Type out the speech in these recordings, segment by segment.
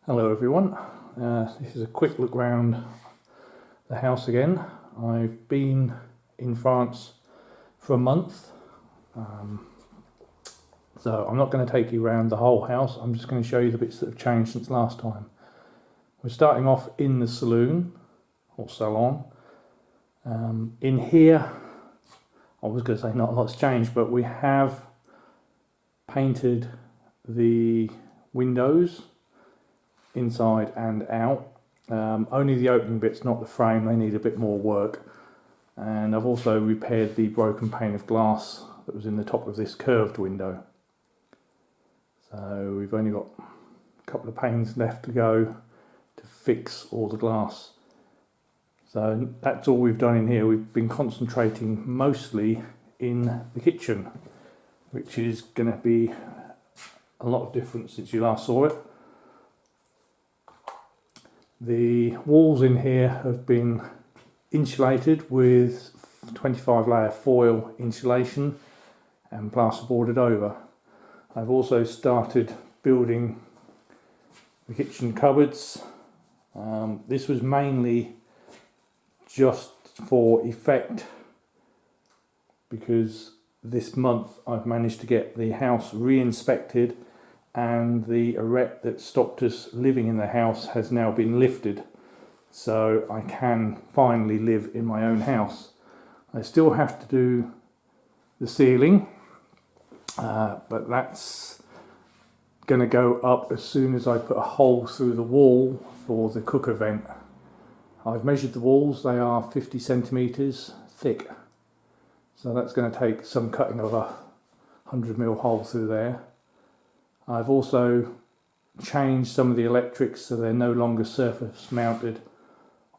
Hello everyone, this is a quick look round the house again. I've been in France for a month, so I'm not going to take you around the whole house. I'm just going to show you the bits that have changed since last time. We're starting off in the saloon or salon. In here, I was going to say not a lot's changed, but we have painted the windows inside and out. Only the opening bits, not the frame, they need a bit more work. And I've also repaired the broken pane of glass that was in the top of this curved window. So we've only got a couple of panes left to go to fix all the glass. So that's all we've done in here. We've been concentrating mostly in the kitchen, which is going to be a lot of different since you last saw it. The walls in here have been insulated with 25 layer foil insulation and plasterboarded over. I've also started building the kitchen cupboards. This was mainly just for effect because this month I've managed to get the house re-inspected and the arrest that stopped us living in the house has now been lifted, so I can finally live in my own house. I still have to do the ceiling, but that's going to go up as soon as I put a hole through the wall for the cooker vent. I've measured the walls, they are 50 centimetres thick, so that's going to take some cutting of a 100mm hole through there. I've also changed some of the electrics so they're no longer surface mounted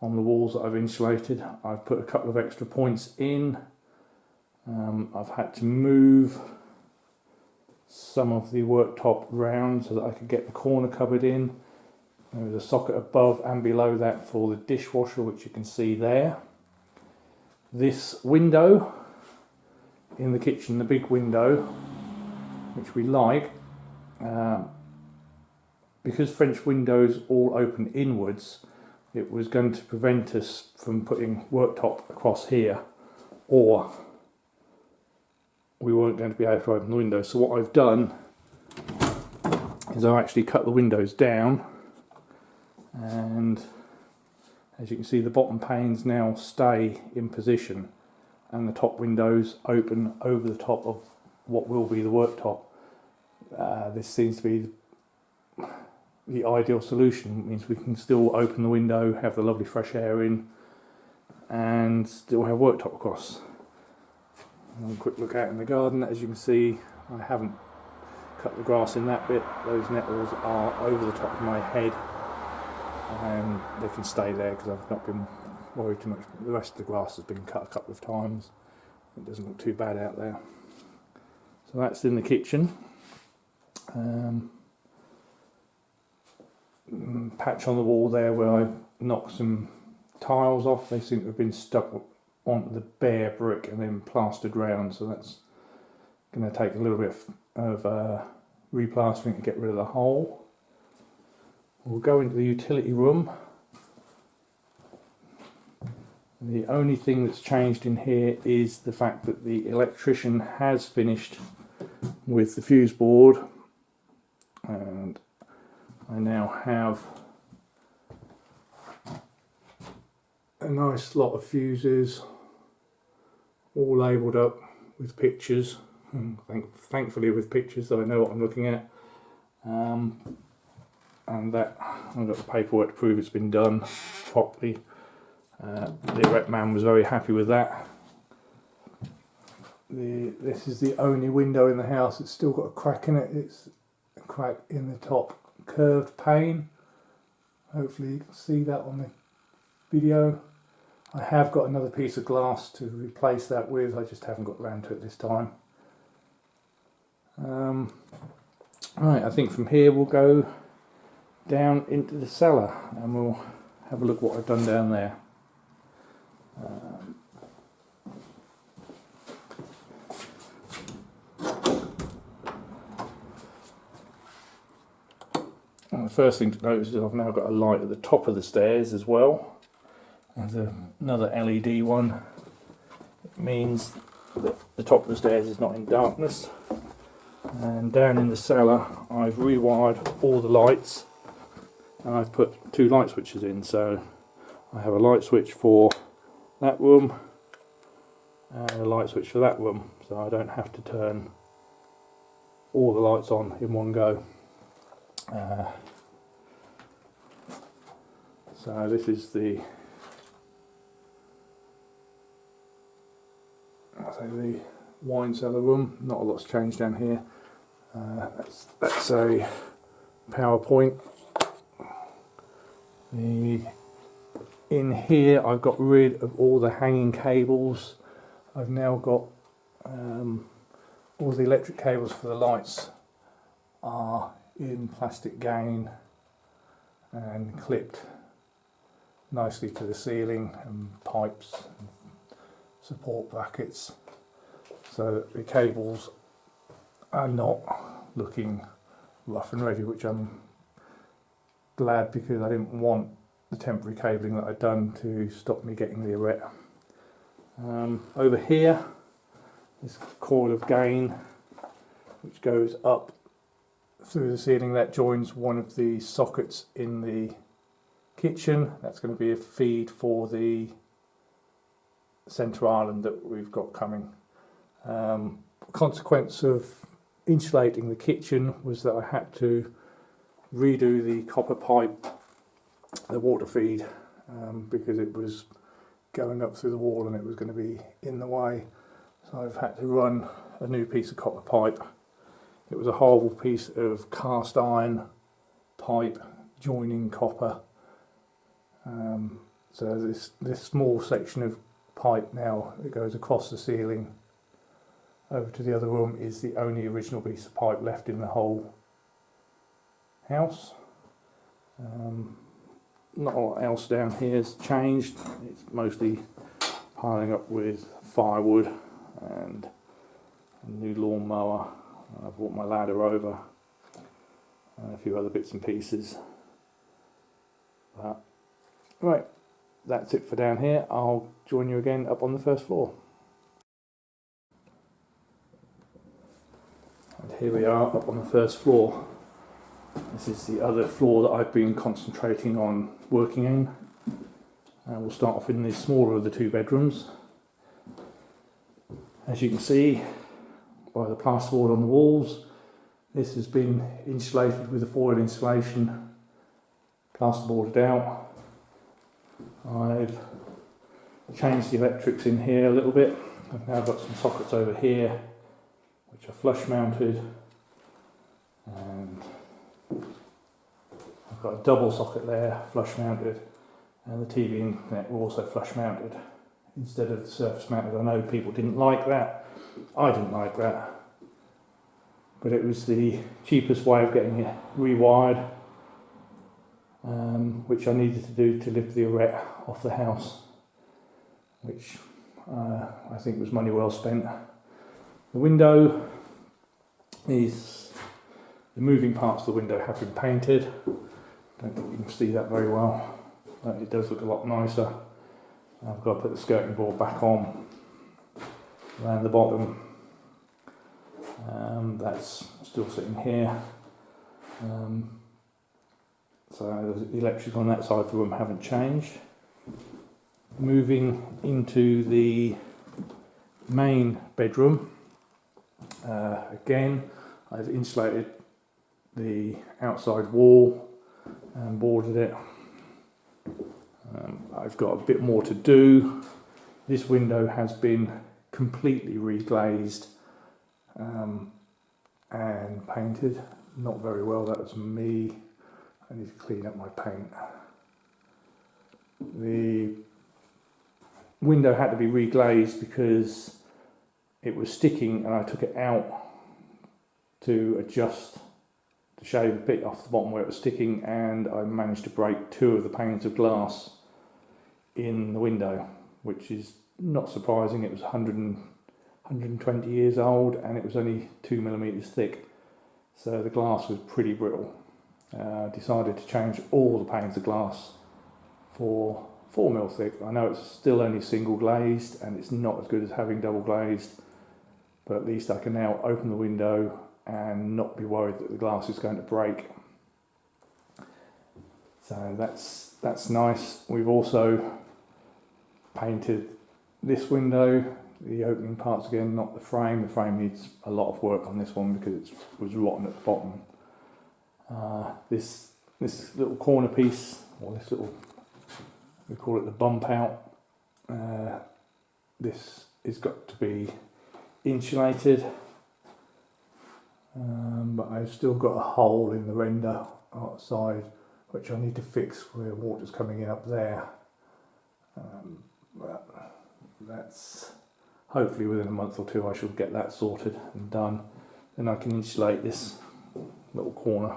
on the walls that I've insulated. I've put a couple of extra points in. I've had to move some of the worktop round so that I could get the corner cupboard in. There's a socket above and below that for the dishwasher, which you can see there. This window in the kitchen, the big window, which we like, because French windows all open inwards, it was going to prevent us from putting worktop across here, or we weren't going to be able to open the windows. So what I've done is I've actually cut the windows down, and as you can see the bottom panes now stay in position and the top windows open over the top of what will be the worktop. This seems to be the ideal solution. It means we can still open the window, have the lovely fresh air in, and still have worktop across. And a quick look out in the garden. As you can see, I haven't cut the grass in that bit. Those nettles are over the top of my head, and they can stay there because I've not been worried too much. The rest of the grass has been cut a couple of times. It doesn't look too bad out there. So that's in the kitchen. Patch on the wall there where I knocked some tiles off. They seem to have been stuck onto the bare brick and then plastered round, so that's going to take a little bit of replastering to get rid of the hole. We'll go into the utility room. The only thing that's changed in here is the fact that the electrician has finished with the fuse board, and I now have a nice lot of fuses all labelled up with pictures, and thankfully with pictures so I know what I'm looking at, and that I've got the paperwork to prove it's been done properly. The rep man was very happy with that. This is the only window in the house that's still got a crack in it. It's a crack in the top curved pane. Hopefully you can see that on the video. I have got another piece of glass to replace that with, I just haven't got around to it this time. Right, I think from here we'll go down into the cellar and we'll have a look what I've done down there. the first thing to notice is I've now got a light at the top of the stairs as well. There's another LED one. It means that the top of the stairs is not in darkness. And down in the cellar I've rewired all the lights and I've put 2 light switches in. So I have a light switch for that room and a light switch for that room, so I don't have to turn all the lights on in one go. So this is the wine cellar room. Not a lot's changed down here. That's a PowerPoint. In here I've got rid of all the hanging cables. I've now got all the electric cables for the lights are in plastic gain and clipped nicely to the ceiling, and pipes and support brackets, so that the cables are not looking rough and ready, which I'm glad, because I didn't want the temporary cabling that I'd done to stop me getting the arret. Over here, this coil of gain which goes up through the ceiling, that joins one of the sockets in the kitchen. That's going to be a feed for the centre island that we've got coming. Consequence of insulating the kitchen was that I had to redo the copper pipe, the water feed, because it was going up through the wall and it was going to be in the way. So I've had to run a new piece of copper pipe. It was a horrible piece of cast iron pipe joining copper. So this small section of pipe now that goes across the ceiling over to the other room is the only original piece of pipe left in the whole house. Not a lot else down here has changed. It's mostly piling up with firewood and a new lawnmower. I've brought my ladder over and a few other bits and pieces. But, right, that's it for down here. I'll join you again up on the first floor. And here we are up on the first floor. This is the other floor that I've been concentrating on working in. We'll start off in the smaller of the 2 bedrooms. As you can see by the plasterboard on the walls, this has been insulated with a foil insulation, plasterboarded out. I've changed the electrics in here a little bit. I've now got some sockets over here which are flush mounted, and I've got a double socket there, flush mounted, and the TV and internet were also flush mounted instead of the surface mounted. I know people didn't like that. I didn't like that, but it was the cheapest way of getting it rewired, which I needed to do to lift the arret off the house, which I think was money well spent. The window is, the moving parts of the window have been painted. Don't think you can see that very well, but it does look a lot nicer. I've got to put the skirting board back on around the bottom. That's still sitting here. So the electrics on that side of the room haven't changed. Moving into the main bedroom, again I've insulated the outside wall and boarded it. I've got a bit more to do. This window has been completely reglazed and painted. Not very well, that was me. I need to clean up my paint. The window had to be reglazed because it was sticking, and I took it out to adjust, to shave a bit off the bottom where it was sticking, and I managed to break 2 of the panes of glass in the window, which is not surprising. It was 120 years old and it was only 2 millimeters thick, so the glass was pretty brittle. decided to change all the panes of glass for 4mm thick. I know it's still only single glazed and it's not as good as having double glazed, but at least I can now open the window and not be worried that the glass is going to break. So that's nice. We've also painted this window, the opening parts again, not the frame. The frame needs a lot of work on this one because it was rotten at the bottom. This little corner piece, or this little, we call it the bump out, this has got to be insulated, but I've still got a hole in the render outside which I need to fix where water's coming in up there. But that's hopefully within a month or two I shall get that sorted and done. Then I can insulate this little corner.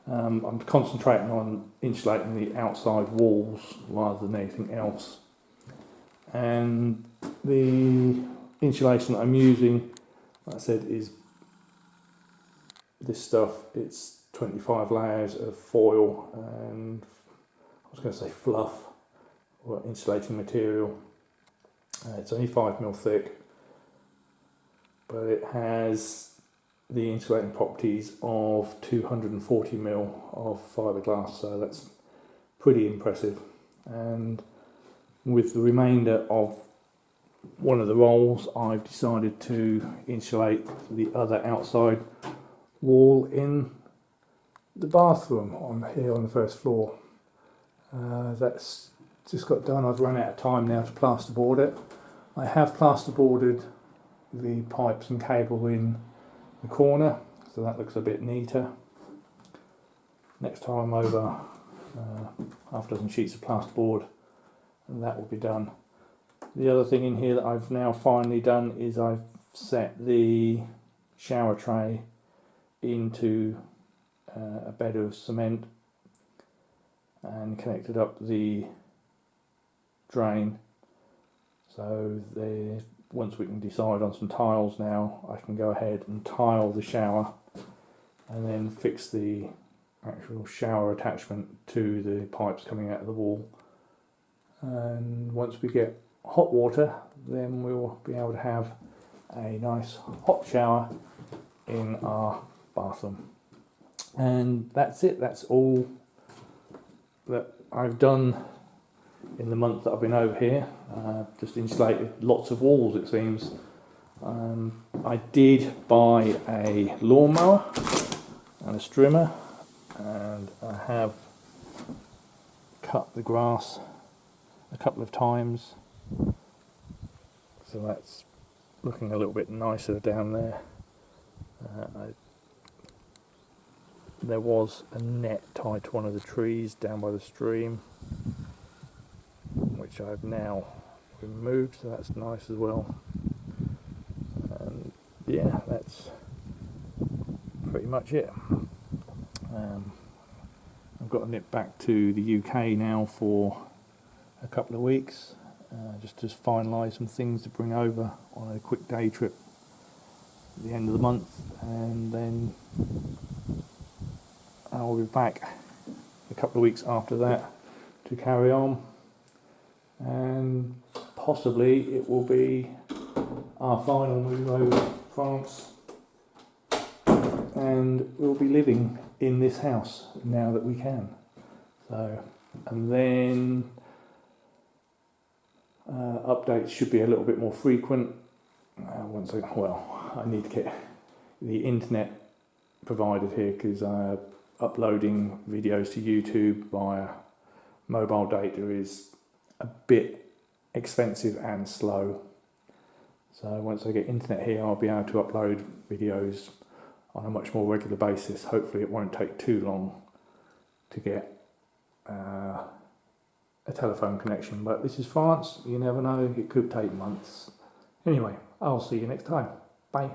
I'm concentrating on insulating the outside walls rather than anything else. And the insulation that I'm using, like I said, is this stuff. It's 25 layers of foil and I was going to say fluff or insulating material. It's only 5mm thick, but it has the insulating properties of 240mm of fiberglass, so that's pretty impressive. And with the remainder of one of the rolls, I've decided to insulate the other outside wall in the bathroom on here on the first floor. That's just got done. I've run out of time now to plasterboard it. I have plasterboarded the pipes and cable in the corner, so that looks a bit neater. Next time I'm over, half a dozen sheets of plasterboard and that will be done. The other thing in here that I've now finally done is I've set the shower tray into a bed of cement and connected up the drain, so once we can decide on some tiles now, I can go ahead and tile the shower and then fix the actual shower attachment to the pipes coming out of the wall. And once we get hot water, then we'll be able to have a nice hot shower in our bathroom. And that's it. That's all that I've done in the month that I've been over here. Just insulated lots of walls, it seems. I did buy a lawnmower and a strimmer, and I have cut the grass a couple of times, so that's looking a little bit nicer down there. There was a net tied to one of the trees down by the stream, which I've now removed, so that's nice as well. And yeah, that's pretty much it. I've got to nip back to the UK now for a couple of weeks, just to finalise some things to bring over on a quick day trip at the end of the month, and then I'll be back a couple of weeks after that to carry on, and possibly it will be our final move over to France, and we'll be living in this house now that we can. So, and then updates should be a little bit more frequent. I need to get the internet provided here, because uploading videos to YouTube via mobile data is a bit expensive and slow. So once I get internet here, I'll be able to upload videos on a much more regular basis. Hopefully it won't take too long to get a telephone connection, but this is France, you never know, it could take months. Anyway, I'll see you next time. Bye.